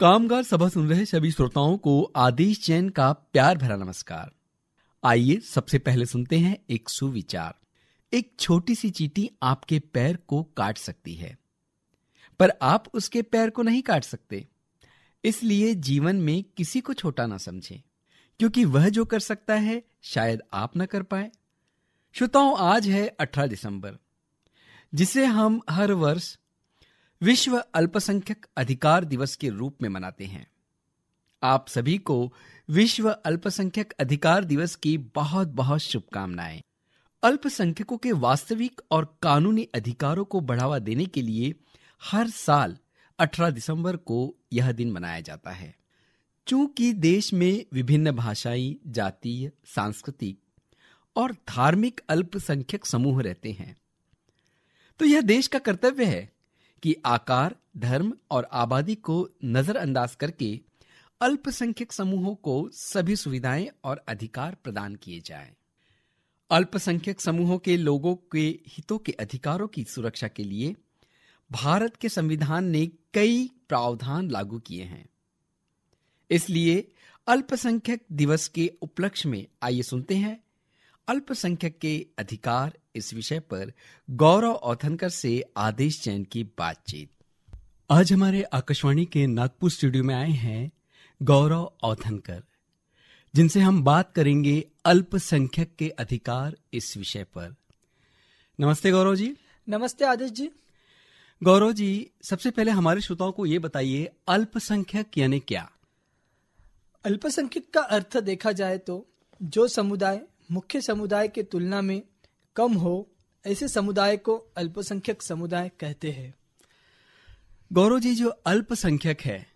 कामगार सभा सुन रहे सभी श्रोताओं को आदेश जैन का प्यार भरा नमस्कार। आइए सबसे पहले सुनते हैं एक सुविचार। एक छोटी सी चींटी आपके पैर को काट सकती है, पर आप उसके पैर को नहीं काट सकते। इसलिए जीवन में किसी को छोटा ना समझें, क्योंकि वह जो कर सकता है शायद आप ना कर पाए। श्रोताओं, आज है 18 दिसंबर, जिसे हम हर वर्ष विश्व अल्पसंख्यक अधिकार दिवस के रूप में मनाते हैं। आप सभी को विश्व अल्पसंख्यक अधिकार दिवस की बहुत बहुत शुभकामनाएं। अल्पसंख्यकों के वास्तविक और कानूनी अधिकारों को बढ़ावा देने के लिए हर साल 18 दिसंबर को यह दिन मनाया जाता है। चूंकि देश में विभिन्न भाषाई, जातीय, सांस्कृतिक और धार्मिक अल्पसंख्यक समूह रहते हैं, तो यह देश का कर्तव्य है कि आकार, धर्म और आबादी को नजरअंदाज करके अल्पसंख्यक समूहों को सभी सुविधाएं और अधिकार प्रदान किए जाएं। अल्पसंख्यक समूहों के लोगों के हितों के अधिकारों की सुरक्षा के लिए भारत के संविधान ने कई प्रावधान लागू किए हैं। इसलिए अल्पसंख्यक दिवस के उपलक्ष्य में आइए सुनते हैं अल्पसंख्यक के अधिकार इस विषय पर गौरव औथनकर से आदेश जैन की बातचीत। आज हमारे आकाशवाणी के नागपुर स्टूडियो में आए हैं गौरव औथनकर, जिनसे हम बात करेंगे अल्पसंख्यक के अधिकार इस विषय पर। नमस्ते गौरव जी। नमस्ते आदेश जी। गौरव जी, सबसे पहले हमारे श्रोताओं को ये बताइए, अल्पसंख्यक यानी क्या? अल्पसंख्यक का अर्थ देखा जाए तो जो समुदाय मुख्य समुदाय के तुलना में कम हो, ऐसे समुदाय को अल्पसंख्यक समुदाय कहते हैं। गौरव जी, जो अल्पसंख्यक है,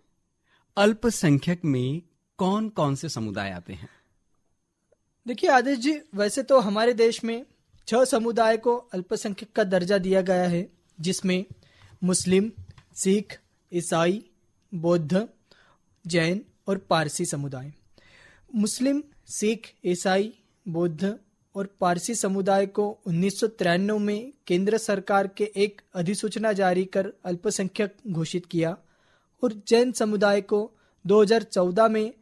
अल्पसंख्यक में कौन कौन से समुदाय आते हैं? देखिए आदेश जी, वैसे तो हमारे देश में 6 समुदाय को अल्पसंख्यक का दर्जा दिया गया है, जिसमें मुस्लिम, सिख, ईसाई, बौद्ध, जैन और पारसी समुदाय। मुस्लिम, सिख, ईसाई, बौद्ध और पारसी समुदाय को 1993 में केंद्र सरकार के एक अधिसूचना जारी कर अल्पसंख्यक घोषित किया और जैन समुदाय को 2014 में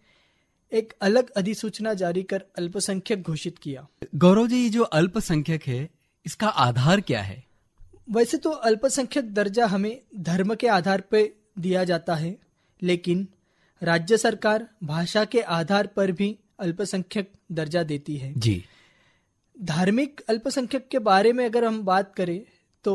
एक अलग अधिसूचना जारी कर अल्पसंख्यक घोषित किया। गौरव जी, जो अल्पसंख्यक है, इसका आधार क्या है? वैसे तो अल्पसंख्यक दर्जा हमें धर्म के आधार पर दिया जाता है, लेकिन राज्य सरकार भाषा के आधार पर भी अल्पसंख्यक दर्जा देती है जी। धार्मिक अल्पसंख्यक के बारे में अगर हम बात करें तो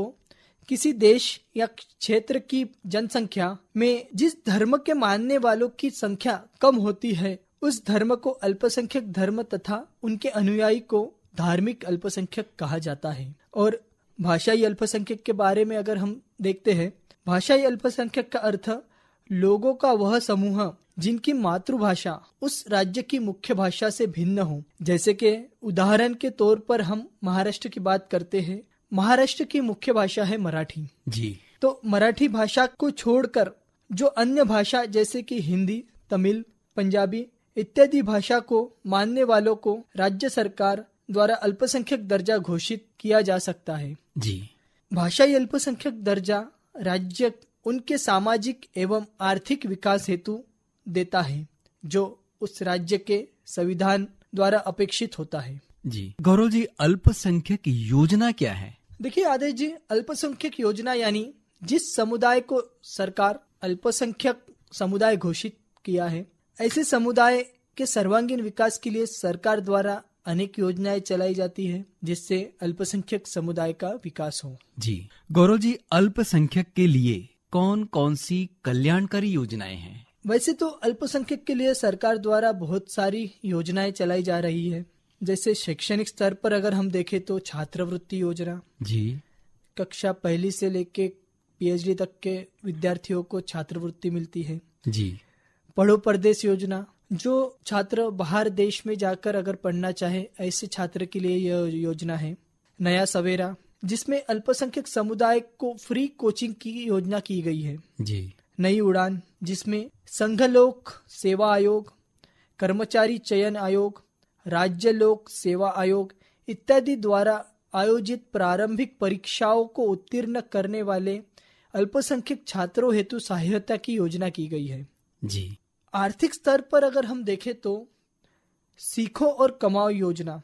किसी देश या क्षेत्र की जनसंख्या में जिस धर्म के मानने वालों की संख्या कम होती है, उस धर्म को अल्पसंख्यक धर्म तथा उनके अनुयायी को धार्मिक अल्पसंख्यक कहा जाता है। और भाषाई अल्पसंख्यक के बारे में अगर हम देखते हैं, भाषाई अल्पसंख्यक का अर्थ लोगों का वह समूह जिनकी मातृभाषा उस राज्य की मुख्य भाषा से भिन्न हो। जैसे कि उदाहरण के तौर पर हम महाराष्ट्र की बात करते हैं, महाराष्ट्र की मुख्य भाषा है मराठी जी। तो मराठी भाषा को छोड़कर जो अन्य भाषा जैसे कि हिंदी, तमिल, पंजाबी इत्यादि भाषा को मानने वालों को राज्य सरकार द्वारा अल्पसंख्यक दर्जा घोषित किया जा सकता है जी। भाषाई अल्पसंख्यक दर्जा राज्य उनके सामाजिक एवं आर्थिक विकास हेतु देता है, जो उस राज्य के संविधान द्वारा अपेक्षित होता है जी। गौरव जी, अल्पसंख्यक योजना क्या है? देखिए आदेश जी, अल्पसंख्यक योजना यानी जिस समुदाय को सरकार अल्पसंख्यक समुदाय घोषित किया है, ऐसे समुदाय के सर्वांगीण विकास के लिए सरकार द्वारा अनेक योजनाएं चलाई जाती है, जिससे अल्पसंख्यक समुदाय का विकास हो जी। गौरव जी, अल्पसंख्यक के लिए कौन कौन सी कल्याणकारी योजनाएं हैं? वैसे तो अल्पसंख्यक के लिए सरकार द्वारा बहुत सारी योजनाएं चलाई जा रही है। जैसे शैक्षणिक स्तर पर अगर हम देखें तो छात्रवृत्ति योजना जी। कक्षा 1 से लेके PhD तक के विद्यार्थियों को छात्रवृत्ति मिलती है जी। पढ़ो परदेश योजना, जो छात्र बाहर देश में जाकर अगर पढ़ना चाहे ऐसे छात्र के लिए यह योजना है। नया सवेरा, जिसमें अल्पसंख्यक समुदाय को फ्री कोचिंग की योजना की गई है जी। नई उड़ान, जिसमें संघ लोक सेवा आयोग, कर्मचारी चयन आयोग, राज्य लोक सेवा आयोग इत्यादि द्वारा आयोजित प्रारंभिक परीक्षाओं को उत्तीर्ण करने वाले अल्पसंख्यक छात्रों हेतु सहायता की योजना की गई है। जी। आर्थिक स्तर पर अगर हम देखें तो सीखो और कमाओ योजना,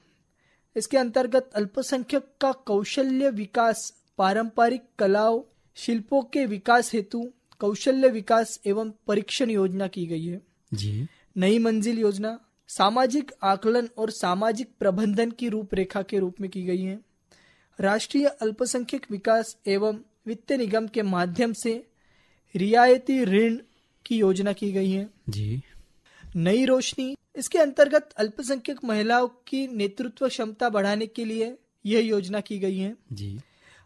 इसके अंतर्गत अल्पसंख्यक का कौशल्य विकास, पारंपरिक कलाओं शिल्पों के विकास हेतु कौशल्य विकास एवं परीक्षण योजना की गई है। जी। नई मंजिल योजना सामाजिक आकलन और सामाजिक प्रबंधन की रूपरेखा के रूप में की गई है। राष्ट्रीय अल्पसंख्यक विकास एवं वित्त निगम के माध्यम से रियायती ऋण की योजना की गई है। जी। नई रोशनी, इसके अंतर्गत अल्पसंख्यक महिलाओं की नेतृत्व क्षमता बढ़ाने के लिए यह योजना की गई है। जी।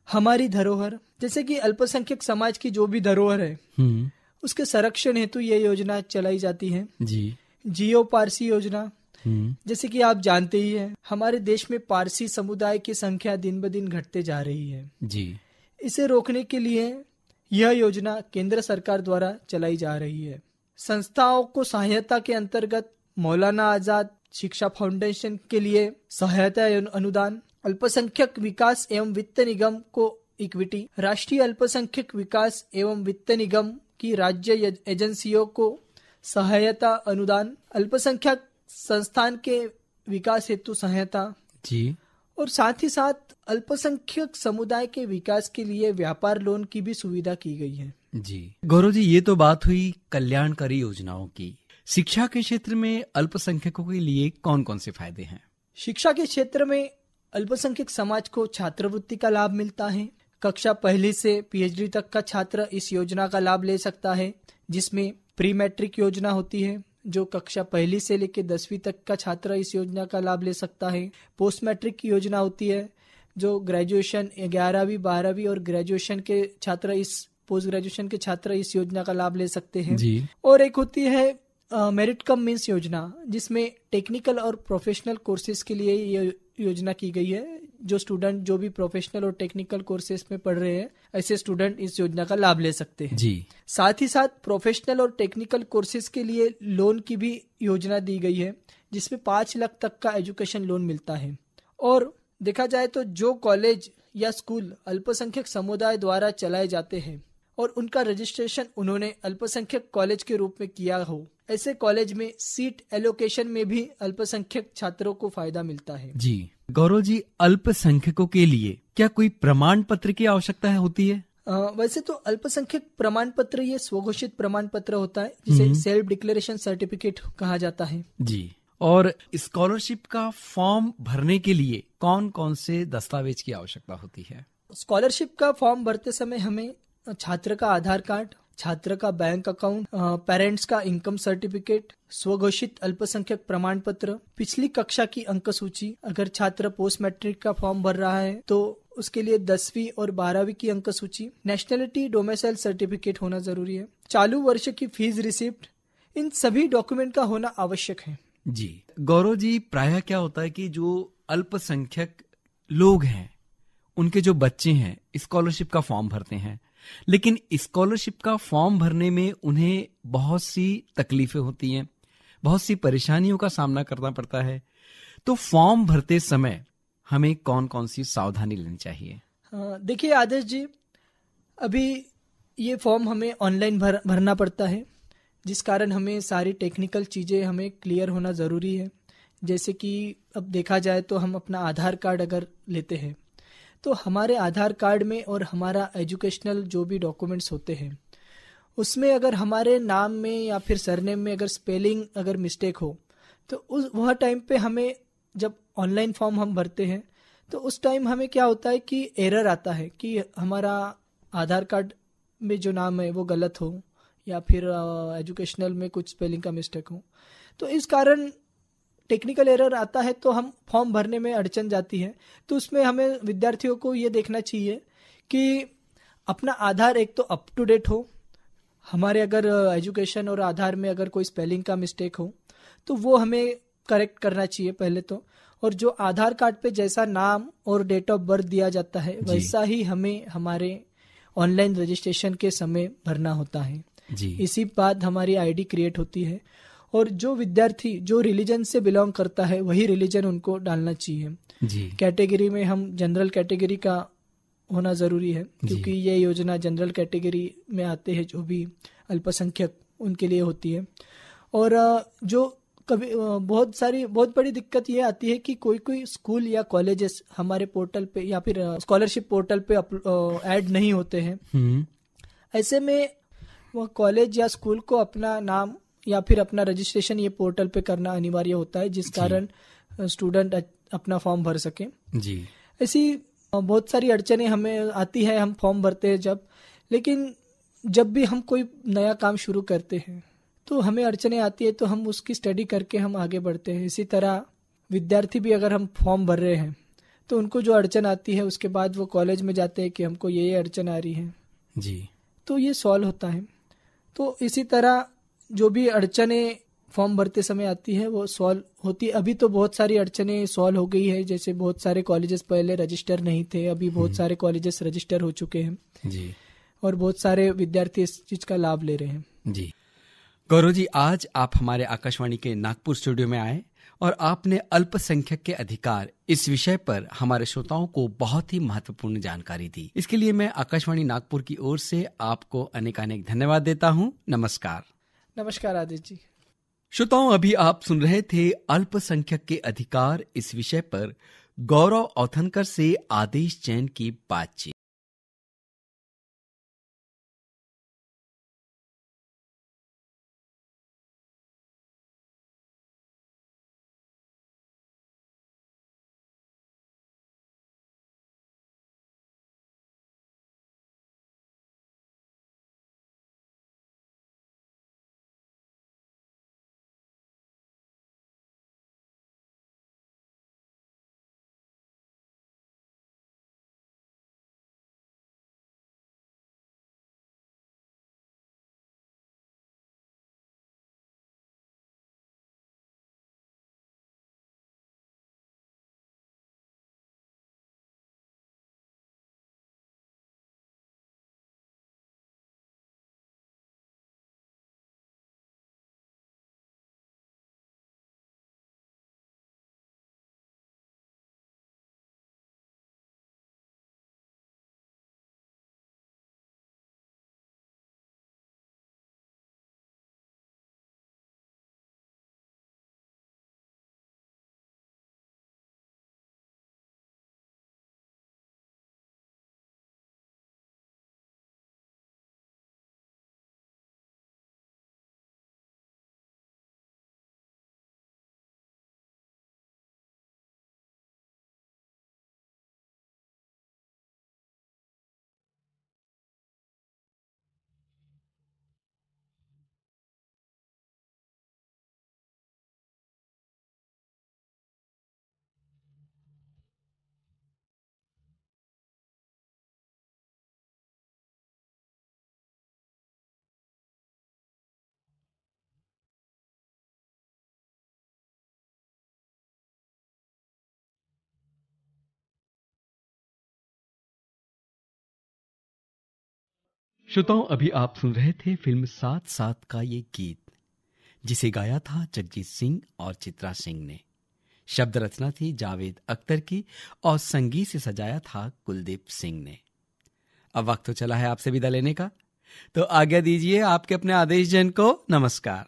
हमारी धरोहर, जैसे कि अल्पसंख्यक समाज की जो भी धरोहर है उसके संरक्षण हेतु यह योजना चलाई जाती है। जी। जियो पारसी योजना, जैसे कि आप जानते ही हैं हमारे देश में पारसी समुदाय की संख्या दिन ब दिन घटते जा रही है। जी। इसे रोकने के लिए यह योजना केंद्र सरकार द्वारा चलाई जा रही है। संस्थाओं को सहायता के अंतर्गत मौलाना आजाद शिक्षा फाउंडेशन के लिए सहायता अनुदान, अल्पसंख्यक विकास एवं वित्त निगम को इक्विटी, राष्ट्रीय अल्पसंख्यक विकास एवं वित्त निगम की राज्य एजेंसियों को सहायता अनुदान, अल्पसंख्यक संस्थान के विकास हेतु सहायता। जी। और साथ ही साथ अल्पसंख्यक समुदाय के विकास के लिए व्यापार लोन की भी सुविधा की गई है। जी। गौरव जी, ये तो बात हुई कल्याणकारी योजनाओं की। शिक्षा के क्षेत्र में अल्पसंख्यकों के लिए कौन कौन से फायदे हैं? शिक्षा के क्षेत्र में अल्पसंख्यक समाज को छात्रवृत्ति का लाभ मिलता है। कक्षा पहली से पीएचडी तक का छात्र इस योजना का लाभ ले सकता है, जिसमें प्री मैट्रिक योजना होती है जो कक्षा पहली से लेकर 10वीं तक का छात्र इस योजना का लाभ ले सकता है। पोस्ट मैट्रिक की योजना होती है जो ग्रेजुएशन 11वीं 12वीं और ग्रेजुएशन के छात्र इस पोस्ट ग्रेजुएशन के छात्र इस योजना का लाभ ले सकते हैं। जी। और एक होती है मेरिट कम मीन्स योजना, जिसमें टेक्निकल और प्रोफेशनल कोर्सेज के लिए ये योजना की गई है। जो स्टूडेंट जो भी प्रोफेशनल और टेक्निकल कोर्सेज में पढ़ रहे हैं ऐसे स्टूडेंट इस योजना का लाभ ले सकते हैं। जी। साथ ही साथ प्रोफेशनल और टेक्निकल कोर्सेज के लिए लोन की भी योजना दी गई है, जिसमें 5 लाख तक का एजुकेशन लोन मिलता है। और देखा जाए तो जो कॉलेज या स्कूल अल्पसंख्यक समुदाय द्वारा चलाए जाते हैं और उनका रजिस्ट्रेशन उन्होंने अल्पसंख्यक कॉलेज के रूप में किया हो, ऐसे कॉलेज में सीट एलोकेशन में भी अल्पसंख्यक छात्रों को फायदा मिलता है। जी। गौरव जी, अल्पसंख्यकों के लिए क्या कोई प्रमाण पत्र की आवश्यकता होती है? वैसे तो अल्पसंख्यक प्रमाण पत्र ये स्वघोषित प्रमाण पत्र होता है, जिसे सेल्फ डिक्लेरेशन सर्टिफिकेट कहा जाता है। जी। और स्कॉलरशिप का फॉर्म भरने के लिए कौन कौन से दस्तावेज की आवश्यकता होती है? स्कॉलरशिप का फॉर्म भरते समय हमें छात्र का आधार कार्ड, छात्र का बैंक अकाउंट, पेरेंट्स का इनकम सर्टिफिकेट, स्वघोषित अल्पसंख्यक प्रमाण पत्र, पिछली कक्षा की अंक सूची, अगर छात्र पोस्ट मैट्रिक का फॉर्म भर रहा है तो उसके लिए 10वीं और 12वीं की अंक सूची, नेशनलिटी डोमिसाइल सर्टिफिकेट होना जरूरी है, चालू वर्ष की फीस रिसिप्ट, इन सभी डॉक्यूमेंट का होना आवश्यक है। जी। गौरव जी, प्रायः क्या होता है कि जो अल्पसंख्यक लोग हैं उनके जो बच्चे हैं स्कॉलरशिप का फॉर्म भरते हैं, लेकिन स्कॉलरशिप का फॉर्म भरने में उन्हें बहुत सी तकलीफें होती हैं, बहुत सी परेशानियों का सामना करना पड़ता है। तो फॉर्म भरते समय हमें कौन कौन सी सावधानी लेनी चाहिए? देखिए आदेश जी, अभी ये फॉर्म हमें ऑनलाइन भरना पड़ता है, जिस कारण हमें सारी टेक्निकल चीज़ें हमें क्लियर होना ज़रूरी है। जैसे कि अब देखा जाए तो हम अपना आधार कार्ड अगर लेते हैं तो हमारे आधार कार्ड में और हमारा एजुकेशनल जो भी डॉक्यूमेंट्स होते हैं उसमें अगर हमारे नाम में या फिर सरनेम में अगर स्पेलिंग अगर मिस्टेक हो तो वह टाइम पे हमें जब ऑनलाइन फॉर्म हम भरते हैं तो उस टाइम हमें क्या होता है कि एरर आता है कि हमारा आधार कार्ड में जो नाम है वो गलत हो या फिर एजुकेशनल में कुछ स्पेलिंग का मिस्टेक हो, तो इस कारण टेक्निकल एरर आता है तो हम फॉर्म भरने में अड़चन जाती है। तो उसमें हमें विद्यार्थियों को ये देखना चाहिए कि अपना आधार एक तो अप टू डेट हो, हमारे अगर एजुकेशन और आधार में अगर कोई स्पेलिंग का मिस्टेक हो तो वो हमें करेक्ट करना चाहिए पहले तो, और जो आधार कार्ड पे जैसा नाम और डेट ऑफ बर्थ दिया जाता है वैसा ही हमें हमारे ऑनलाइन रजिस्ट्रेशन के समय भरना होता है जी। इसी बाद हमारी आईडी क्रिएट होती है और जो विद्यार्थी जो रिलीजन से बिलोंग करता है वही रिलीजन उनको डालना चाहिए जी। कैटेगरी में हम जनरल कैटेगरी का होना जरूरी है क्योंकि ये योजना जनरल कैटेगरी में आते हैं जो भी अल्पसंख्यक उनके लिए होती है। और जो कभी बहुत बड़ी दिक्कत ये आती है कि कोई कोई स्कूल या कॉलेजेस हमारे पोर्टल पे या फिर स्कॉलरशिप पोर्टल पे ऐड नहीं होते हैं। ऐसे में वो कॉलेज या स्कूल को अपना नाम या फिर अपना रजिस्ट्रेशन ये पोर्टल पे करना अनिवार्य होता है, जिस कारण स्टूडेंट अपना फॉर्म भर सके जी। ऐसी बहुत सारी अड़चनें हमें आती है, हम फॉर्म भरते हैं लेकिन जब भी हम कोई नया काम शुरू करते हैं तो हमें अड़चनें आती है, तो हम उसकी स्टडी करके हम आगे बढ़ते हैं। इसी तरह विद्यार्थी भी अगर हम फॉर्म भर रहे हैं तो उनको जो अड़चन आती है उसके बाद वो कॉलेज में जाते हैं कि हमको ये अड़चन आ रही है जी, तो ये सॉल्व होता है। तो इसी तरह जो भी अड़चनें फॉर्म भरते समय आती है वो सॉल्व होती है। अभी तो बहुत सारी अड़चनें सॉल्व हो गई है, जैसे बहुत सारे कॉलेजेस पहले रजिस्टर नहीं थे, अभी बहुत सारे कॉलेजेस रजिस्टर हो चुके हैं जी, और बहुत सारे विद्यार्थी इस चीज का लाभ ले रहे हैं जी। गौरव जी, आज आप हमारे आकाशवाणी के नागपुर स्टूडियो में आए और आपने अल्पसंख्यक के अधिकार इस विषय पर हमारे श्रोताओं को बहुत ही महत्वपूर्ण जानकारी दी। इसके लिए मैं आकाशवाणी नागपुर की ओर से आपको अनेकानेक धन्यवाद देता हूँ। नमस्कार। नमस्कार आदित्य जी। श्रोताओं, अभी आप सुन रहे थे अल्पसंख्यक के अधिकार इस विषय पर गौरव औथनकर से आदेश जैन की बातचीत। श्रोताओं, अभी आप सुन रहे थे फिल्म साथ साथ का ये गीत, जिसे गाया था जगजीत सिंह और चित्रा सिंह ने। शब्द रचना थी जावेद अख्तर की और संगीत से सजाया था कुलदीप सिंह ने। अब वक्त तो चला है आपसे विदा लेने का, तो आज्ञा दीजिए आपके अपने आदेश जैन को। नमस्कार।